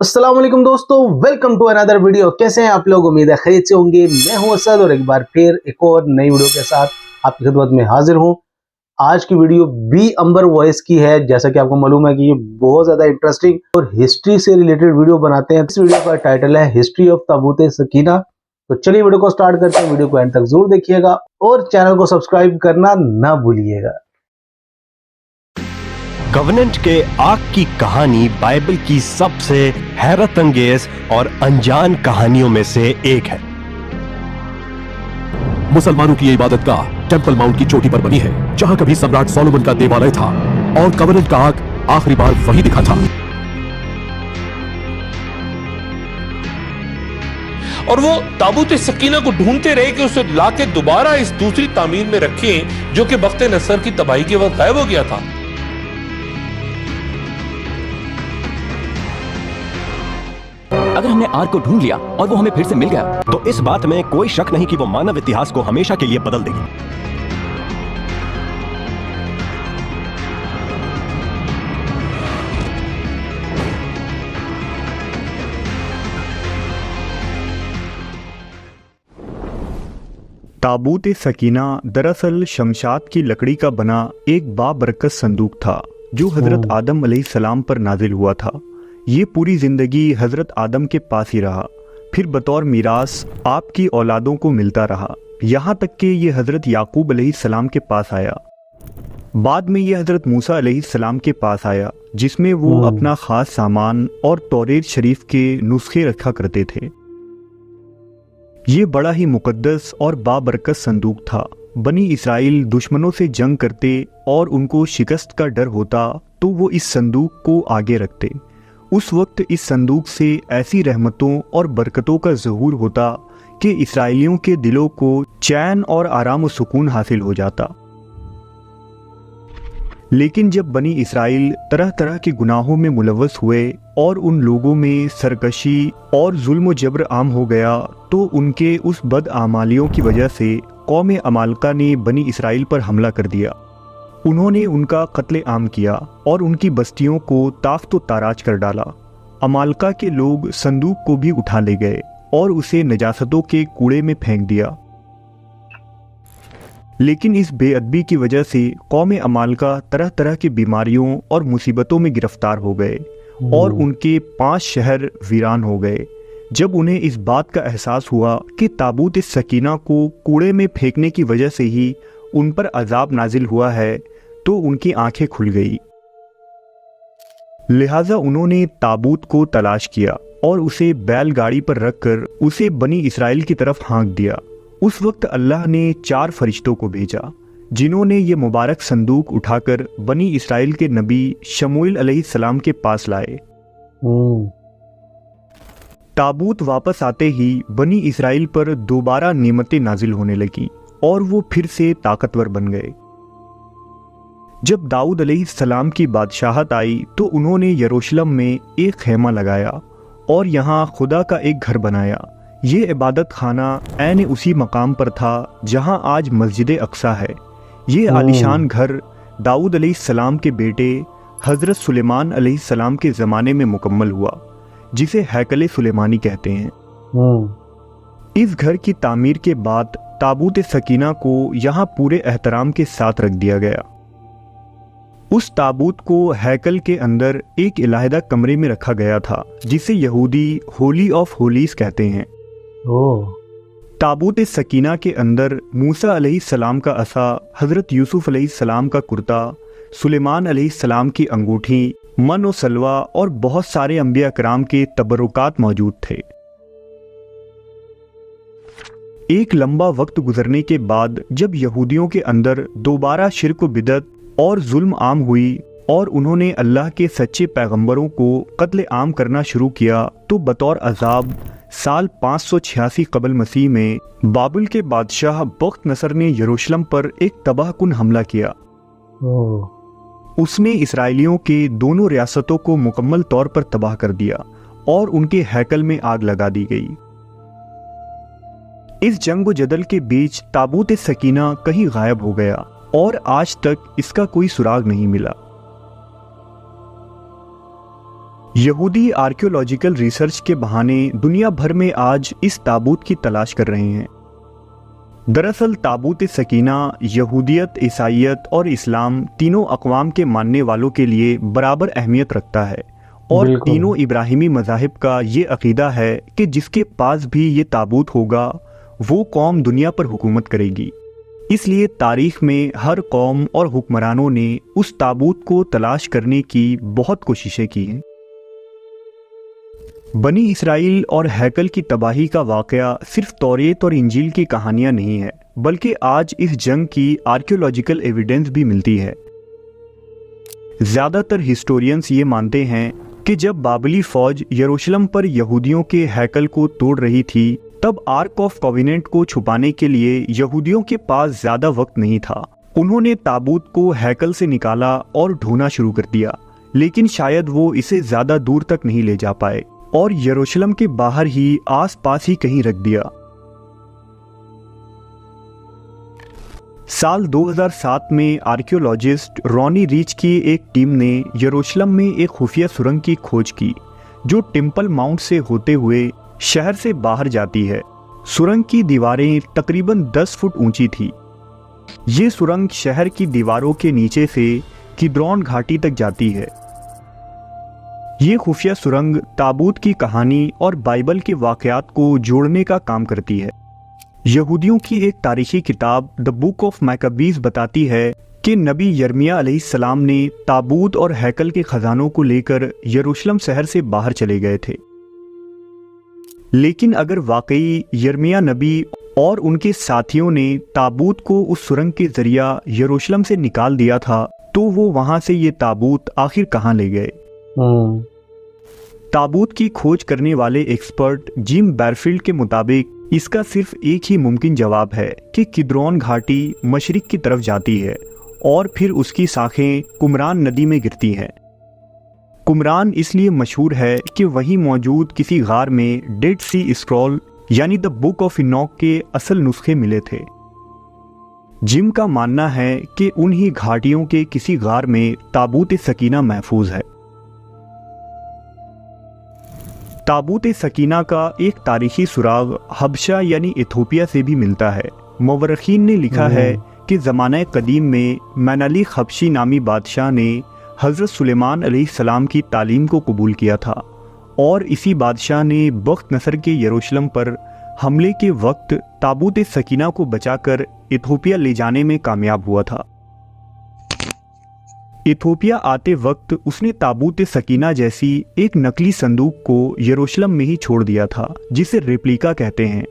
अस्सलाम वालेकुम दोस्तों, वेलकम टू अनदर वीडियो। कैसे हैं आप लोग? उम्मीद है खैरियत से होंगे। मैं हूं असद और एक बार फिर एक और नई वीडियो के साथ आपकी खिदमत में हाजिर हूं। आज की वीडियो बी अंबर वॉइस की है। जैसा कि आपको मालूम है कि ये बहुत ज्यादा इंटरेस्टिंग और हिस्ट्री से रिलेटेड वीडियो बनाते हैं। इस वीडियो का टाइटल है हिस्ट्री ऑफ ताबूत सकीना। तो चलिए वीडियो को स्टार्ट करते हैं। वीडियो को एंड तक जरूर देखिएगा और चैनल को सब्सक्राइब करना ना भूलिएगा। कवनेंट के आग की कहानी बाइबल की सबसे हैरत अंगेज और अनजान कहानियों में से एक है। मुसलमानों की ये इबादत गाह टेंपल माउंट की चोटी पर बनी है, जहां कभी सम्राट सोलोमन का देवालय था और कवनेंट का आग आखिरी बार वही दिखा था। और वो ताबूत सकीना को ढूंढते रहे कि उसे लाके दोबारा इस दूसरी तामीर में रखें जो कि बख्त नसर की तबाही के वक्त गायब हो गया था। अगर हमने आर्क को ढूंढ लिया और वो हमें फिर से मिल गया तो इस बात में कोई शक नहीं कि वो मानव इतिहास को हमेशा के लिए बदल देगी। ताबूत सकीना दरअसल शमशाद की लकड़ी का बना एक बाबरकत संदूक था जो हजरत आदम अलैहिस्सलाम पर नाजिल हुआ था। ये पूरी जिंदगी हजरत आदम के पास ही रहा, फिर बतौर मीरास आपकी औलादों को मिलता रहा, यहाँ तक कि ये हजरत याकूब अलैहिस्सलाम के पास आया। बाद में ये हजरत मूसा अलैहिस्सलाम के पास आया, जिसमें वो अपना खास सामान और तौरेत शरीफ के नुस्खे रखा करते थे। ये बड़ा ही मुकद्दस और बाबरकत संदूक था। बनी इसराइल दुश्मनों से जंग करते और उनको शिकस्त का डर होता तो वो इस संदूक को आगे रखते। उस वक्त इस संदूक से ऐसी रहमतों और बरकतों का ज़हूर होता कि इसराइलियों के दिलों को चैन और आराम व सुकून हासिल हो जाता। लेकिन जब बनी इसराइल तरह तरह के गुनाहों में मुलव्वस हुए और उन लोगों में सरकशी और जुल्म व जबर आम हो गया तो उनके उस बदआमालियों की वजह से कौम अमालका ने बनी इसराइल पर हमला कर दिया। उन्होंने उनका कत्ले आम किया और उनकी बस्तियों को ताफ्त व ताराज कर डाला। अमालका के लोग संदूक को भी उठा ले गए और उसे नजासतों के कूड़े में फेंक दिया। लेकिन इस बेअदबी की वजह से कौम अमालका तरह तरह की बीमारियों और मुसीबतों में गिरफ्तार हो गए और उनके 5 शहर वीरान हो गए। जब उन्हें इस बात का एहसास हुआ कि ताबूत सकीना को कूड़े में फेंकने की वजह से ही उन पर अजाब नाजिल हुआ है तो उनकी आंखें खुल गई। लिहाजा उन्होंने ताबूत को तलाश किया और उसे बैलगाड़ी पर रखकर उसे बनी इसराइल की तरफ हाँक दिया। उस वक्त अल्लाह ने 4 फरिश्तों को भेजा जिन्होंने ये मुबारक संदूक उठाकर बनी इसराइल के नबी शमूएल अलैहिस्सलाम के पास लाए। ताबूत वापस आते ही बनी इसराइल पर दोबारा नेमतें नाजिल होने लगी और वो फिर से ताकतवर बन गए। जब दाऊद अलैहिस्सलाम की बादशाहत आई तो उन्होंने यरूशलेम में एक खेमा लगाया और यहाँ खुदा का एक घर बनाया। ये इबादत खाना ऐन उसी मकाम पर था जहाँ आज मस्जिद अक्सा है। ये आलीशान घर दाऊद अलैहिस्सलाम के बेटे हजरत सुलेमान अलैहिस्सलाम के ज़माने में मुकम्मल हुआ, जिसे हैकल सुलेमानी कहते हैं। इस घर की तामीर के बाद ताबूत सकीना को यहाँ पूरे एहतराम के साथ रख दिया गया। उस ताबूत को हैकल के अंदर एक इलाहिदा कमरे में रखा गया था जिसे यहूदी होली ऑफ होलीज कहते हैं। ताबूत सकीना के अंदर मूसा अलैहिस्सलाम का असा, हजरत यूसुफ अलैहिस्सलाम का कुर्ता, सुलेमान अलैहिस्सलाम की अंगूठी, मन और सलवा और बहुत सारे अंबिया कराम के तबरुकात मौजूद थे। एक लंबा वक्त गुजरने के बाद जब यहूदियों के अंदर दोबारा शिर्क व बिदअत और जुल्म आम हुई और उन्होंने अल्लाह के सच्चे पैगंबरों को कत्ले आम करना शुरू किया तो बतौर अजाब साल 586 कबल मसीह में बाबुल के बादशाह बख्त नसर ने यरूशलेम पर एक तबाहकुन हमला किया। उसने इसराइलियों के दोनों रियासतों को मुकम्मल तौर पर तबाह कर दिया और उनके हैकल में आग लगा दी गई। इस जंग व जदल के बीच ताबूत सकीना कहीं गायब हो गया और आज तक इसका कोई सुराग नहीं मिला। यहूदी आर्कियोलॉजिकल रिसर्च के बहाने दुनिया भर में आज इस ताबूत की तलाश कर रहे हैं। दरअसल ताबूत सकीना यहूदियत, ईसाइयत और इस्लाम तीनों अक़वाम के मानने वालों के लिए बराबर अहमियत रखता है और तीनों इब्राहिमी मज़ाहिब का ये अक़ीदा है कि जिसके पास भी ये ताबूत होगा वो कौम दुनिया पर हुकूमत करेगी। इसलिए तारीख़ में हर कौम और हुक्मरानों ने उस ताबूत को तलाश करने की बहुत कोशिशें की हैं। बनी इसराइल और हैकल की तबाही का वाक़या सिर्फ तौरेत और इंजील की कहानियाँ नहीं है, बल्कि आज इस जंग की आर्कियोलॉजिकल एविडेंस भी मिलती है। ज़्यादातर हिस्टोरियंस ये मानते हैं कि जब बाबली फ़ौज यरूशलेम पर यहूदियों के हैकल को तोड़ रही थी, तब आर्क ऑफ कॉवेनेंट को छुपाने के लिए यहूदियों के पास ज़्यादा वक्त नहीं था। उन्होंने ताबूत को हैकल से निकाला और ढूंढना शुरू कर दिया, लेकिन शायद वो इसे ज़्यादा दूर तक नहीं ले जा पाए और यरूशलेम के बाहर ही आसपास ही कहीं रख दिया। साल 2007 में आर्कियोलॉजिस्ट रॉनी रीच की एक टीम ने यरूशलेम में एक खुफिया सुरंग की खोज की जो टेम्पल माउंट से होते हुए शहर से बाहर जाती है। सुरंग की दीवारें तकरीबन 10 फुट ऊंची थी। ये सुरंग शहर की दीवारों के नीचे से किद्रोन घाटी तक जाती है। ये खुफिया सुरंग ताबूत की कहानी और बाइबल के वाक़यात को जोड़ने का काम करती है। यहूदियों की एक तारीखी किताब द बुक ऑफ मैकाबीज बताती है कि नबी यर्मिया अलैहिस्सलाम ने ताबूत और हैकल के खजानों को लेकर यरूशलेम शहर से बाहर चले गए थे। लेकिन अगर वाकई यर्मिया नबी और उनके साथियों ने ताबूत को उस सुरंग के जरिया यरूशलेम से निकाल दिया था, तो वो वहां से ये ताबूत आखिर कहाँ ले गए? ताबूत की खोज करने वाले एक्सपर्ट जिम बैरफील्ड के मुताबिक इसका सिर्फ एक ही मुमकिन जवाब है कि किद्रोन घाटी मशरिक की तरफ जाती है और फिर उसकी शाखें कुमरान नदी में गिरती हैं। कुमरान इसलिए मशहूर है कि वहीं मौजूद किसी गार में डेड सी स्क्रॉल यानी द बुक ऑफ इनॉक के असल नुस्खे मिले थे। जिम का मानना है कि उन्हीं घाटियों के किसी गार में ताबूत सकीना महफूज है। ताबूत सकीना का एक तारीखी सुराग हबशा यानी इथोपिया से भी मिलता है। मुवर्रिखीन ने लिखा है कि ज़माने कदीम में मेनालिक हबशी नामी बादशाह ने हज़रत सुलेमान अलैहिस्सलाम की तालीम को कबूल किया था और इसी बादशाह ने बख्त नसर के यरूशलेम पर हमले के वक्त ताबूत सकीना को बचाकर इथोपिया ले जाने में कामयाब हुआ था। इथोपिया आते वक्त उसने ताबूत सकीना जैसी एक नकली संदूक को यरूशलेम में ही छोड़ दिया था, जिसे रेप्लिका कहते हैं,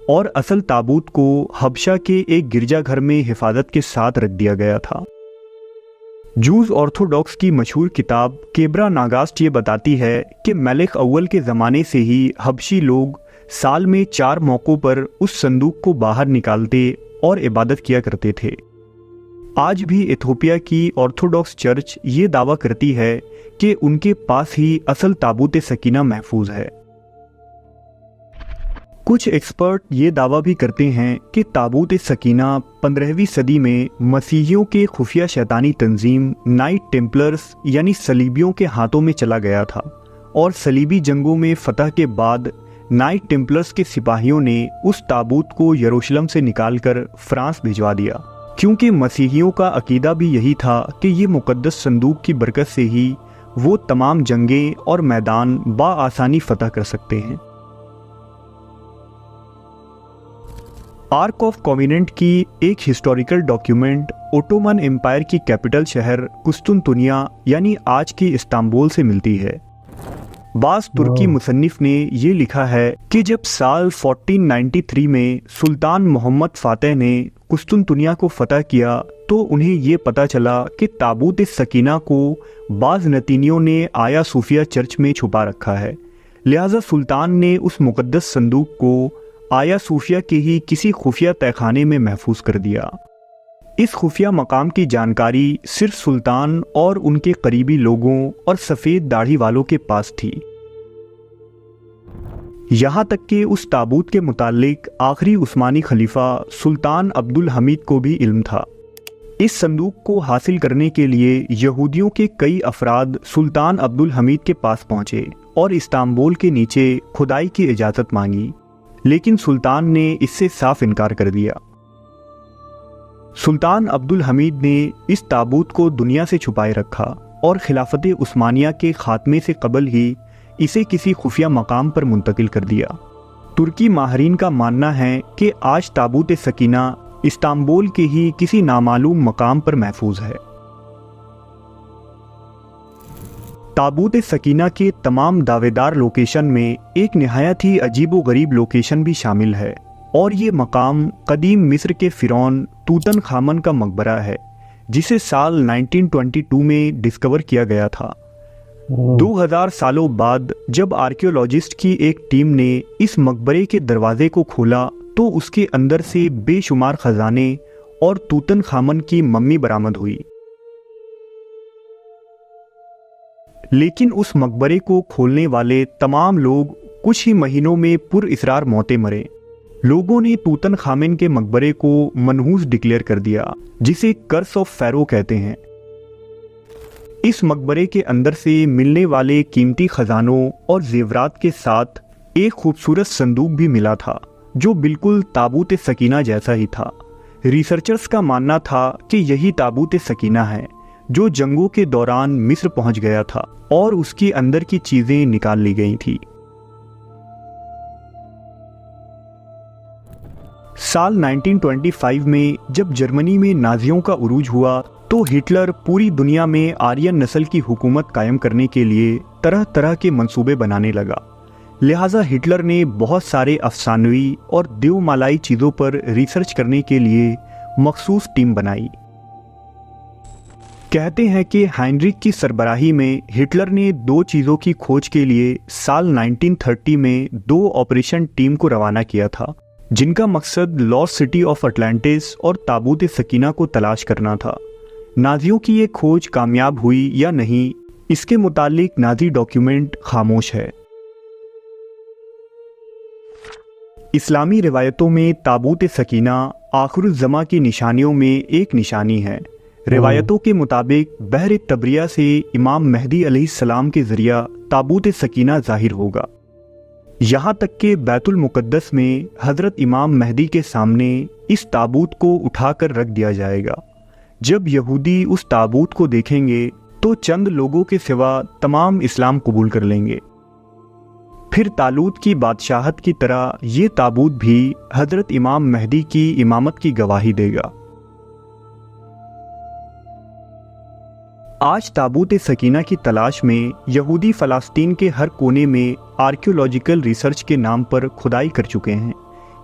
और असल ताबूत को हबशा के एक गिरजाघर में हिफाजत के साथ रख दिया गया था। जूज ऑर्थोडॉक्स की मशहूर किताब केब्रा नागास्ट ये बताती है कि मलिक अव्वल के ज़माने से ही हबशी लोग साल में 4 मौक़ों पर उस संदूक को बाहर निकालते और इबादत किया करते थे। आज भी इथोपिया की ऑर्थोडॉक्स चर्च ये दावा करती है कि उनके पास ही असल ताबूत सकीना महफूज है। कुछ एक्सपर्ट ये दावा भी करते हैं कि ताबूत सकीना 15वीं सदी में मसीहियों के खुफिया शैतानी तंजीम नाइट टेम्पलर्स यानी सलीबियों के हाथों में चला गया था और सलीबी जंगों में फतह के बाद नाइट टेम्पलर्स के सिपाहियों ने उस ताबूत को यरूशलेम से निकालकर फ्रांस भिजवा दिया, क्योंकि मसीहियों का अकीदा भी यही था कि ये मुकद्दस संदूक की बरकत से ही वो तमाम जंगें और मैदान बाआसानी फतह कर सकते हैं। आर्क ऑफ कॉवेनेंट की एक हिस्टोरिकल डॉक्यूमेंट ओटोमन एम्पायर की कैपिटल शहर कुस्तुनतुनिया यानी आज की इस्तांबुल से मिलती है। बास तुर्की मुसन्निफ ने ये लिखा है कि जब साल 1493 में सुल्तान मोहम्मद फातेह ने कुस्तुनतुनिया को फतह किया तो उन्हें ये पता चला कि ताबूत सकीना को बाज़ नतीनियों ने आया सूफिया चर्च में छुपा रखा है। लिहाजा सुल्तान ने उस मुकद्दस संदूक को आया सूफिया के ही किसी खुफिया तहखाने में महफूज कर दिया। इस खुफिया मकाम की जानकारी सिर्फ सुल्तान और उनके करीबी लोगों और सफ़ेद दाढ़ी वालों के पास थी। यहाँ तक कि उस ताबूत के मुताल्लिक आखिरी उस्मानी खलीफा सुल्तान अब्दुल हमीद को भी इल्म था। इस संदूक को हासिल करने के लिए यहूदियों के कई अफराद सुल्तान अब्दुल हमीद के पास पहुंचे और इस्तांबुल के नीचे खुदाई की इजाज़त मांगी, लेकिन सुल्तान ने इससे साफ इनकार कर दिया। सुल्तान अब्दुल हमीद ने इस ताबूत को दुनिया से छुपाए रखा और खिलाफत उस्मानिया के खात्मे से कबल ही इसे किसी खुफिया मकाम पर मुंतकिल कर दिया। तुर्की माहरीन का मानना है कि आज ताबूत सकीना इस्तांबुल के ही किसी नामालूम मकाम पर महफूज है। ताबूत सकीना के तमाम दावेदार लोकेशन में एक निहायत ही अजीब व गरीब लोकेशन भी शामिल है और ये मकाम कदीम मिस्र के फिरौन तूतनखामन का मकबरा है, जिसे साल 1922 में डिस्कवर किया गया था। 2000 सालों बाद जब आर्कियोलॉजिस्ट की एक टीम ने इस मकबरे के दरवाजे को खोला तो उसके अंदर से बेशुमार खजाने और तूतनखामन की मम्मी बरामद हुई। लेकिन उस मकबरे को खोलने वाले तमाम लोग कुछ ही महीनों में पुरइसरार मौतें मरे। लोगों ने तूतनखामन के मकबरे को मनहूस डिक्लेयर कर दिया, जिसे कर्स ऑफ फ़ैरो कहते हैं। इस मकबरे के अंदर से मिलने वाले कीमती खजानों और जेवरात के साथ एक खूबसूरत संदूक भी मिला था, जो बिल्कुल ताबूत सकीना जैसा ही था। रिसर्चर्स का मानना था कि यही ताबूत सकीना है जो जंगों के दौरान मिस्र पहुंच गया था और उसके अंदर की चीजें निकाल ली गई थी। साल 1925 में जब जर्मनी में नाजियों का उरूज हुआ तो हिटलर पूरी दुनिया में आर्यन नस्ल की हुकूमत कायम करने के लिए तरह तरह के मंसूबे बनाने लगा। लिहाजा हिटलर ने बहुत सारे अफसानवी और देवमालाई चीज़ों पर रिसर्च करने के लिए मखसूस टीम बनाई। कहते हैं कि हाइनरिक की सरबराही में हिटलर ने 2 चीज़ों की खोज के लिए साल 1930 में 2 ऑपरेशन टीम को रवाना किया था, जिनका मकसद लॉस्ट सिटी ऑफ अटलांटिस और ताबूत सकीना को तलाश करना था। नाजियों की ये खोज कामयाब हुई या नहीं, इसके मुतालिक नाजी डॉक्यूमेंट खामोश है। इस्लामी रिवायतों में ताबूत सकीना आखिरुज़्ज़मा की निशानियों में एक निशानी है। रिवायतों के मुताबिक बहर तबरिया से इमाम मेहदी अलैहिस्सलाम के ज़रिया ताबूत सकीना ज़ाहिर होगा। यहाँ तक कि बैतुल मुक़द्दस में हज़रत इमाम मेहदी के सामने इस ताबूत को उठाकर रख दिया जाएगा। जब यहूदी उस ताबूत को देखेंगे तो चंद लोगों के सिवा तमाम इस्लाम कबूल कर लेंगे। फिर तालूत की बादशाहत की तरह ये ताबूत भी हज़रत इमाम मेहदी की इमामत की गवाही देगा। आज ताबूत सकीना की तलाश में यहूदी फ़लस्तीन के हर कोने में आर्कियोलॉजिकल रिसर्च के नाम पर खुदाई कर चुके हैं।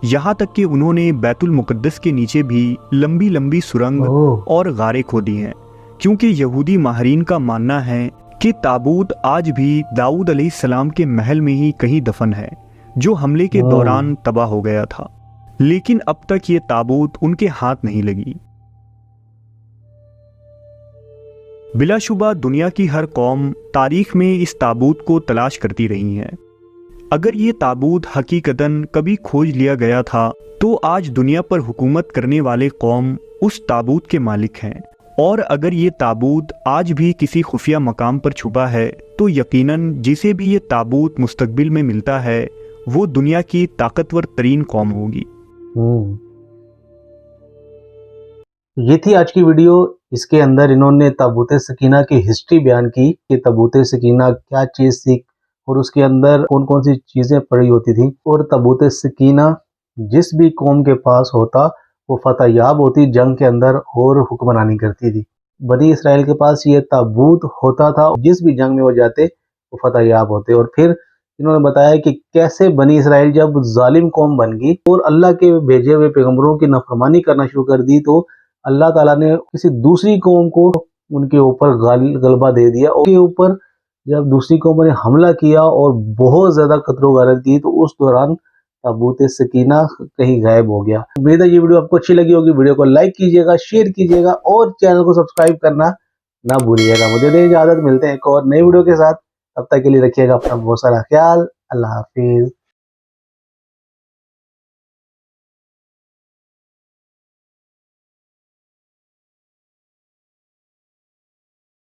यहाँ तक कि उन्होंने बैतुल मुक़द्दस के नीचे भी लंबी लंबी सुरंग और गारें खोदी हैं, क्योंकि यहूदी माहरीन का मानना है कि ताबूत आज भी दाऊद अलैहिस्सलाम के महल में ही कहीं दफन है, जो हमले के दौरान तबाह हो गया था। लेकिन अब तक ये ताबूत उनके हाथ नहीं लगी। बिलाशुबा दुनिया की हर कौम तारीख में इस ताबूत को तलाश करती रही है। अगर ये ताबूत हकीकतन कभी खोज लिया गया था तो आज दुनिया पर हुकूमत करने वाले कौम उस ताबूत के मालिक हैं, और अगर ये ताबूत आज भी किसी खुफिया मकाम पर छुपा है तो यकीनन जिसे भी ये ताबूत मुस्तकबिल में मिलता है वो दुनिया की ताकतवर तरीन कौम होगी। ये थी आज की वीडियो। इसके अंदर इन्होंने ताबूत सकीना की हिस्ट्री बयान की कि ताबूत सकीना क्या चीज़ थी और उसके अंदर कौन कौन सी चीज़ें पड़ी होती थी, और ताबूत सकीना जिस भी कौम के पास होता वो फतहयाब होती जंग के अंदर और हुक्मरानी करती थी। बनी इसराइल के पास ये ताबूत होता था, जिस भी जंग में वो जाते वो फतहयाब होते। और फिर इन्होंने बताया कि कैसे बनी इसराइल जब जालिम कौम बन गई और अल्लाह के भेजे हुए पैगंबरों की नाफरमानी करना शुरू कर दी तो अल्लाह ताला ने किसी दूसरी कौम को उनके ऊपर गलबा दे दिया। उनके ऊपर जब दूसरी कौम ने हमला किया और बहुत ज़्यादा कत्लो गारत की तो उस दौरान ताबूत सकीना कहीं गायब हो गया। उम्मीद है ये वीडियो आपको अच्छी लगी होगी। वीडियो को लाइक कीजिएगा, शेयर कीजिएगा और चैनल को सब्सक्राइब करना ना भूलिएगा। मुझे दे इजाज़त, मिलते हैं एक और नई वीडियो के साथ। तब तक के लिए रखिएगा अपना बहुत सारा ख्याल। अल्लाह हाफिज।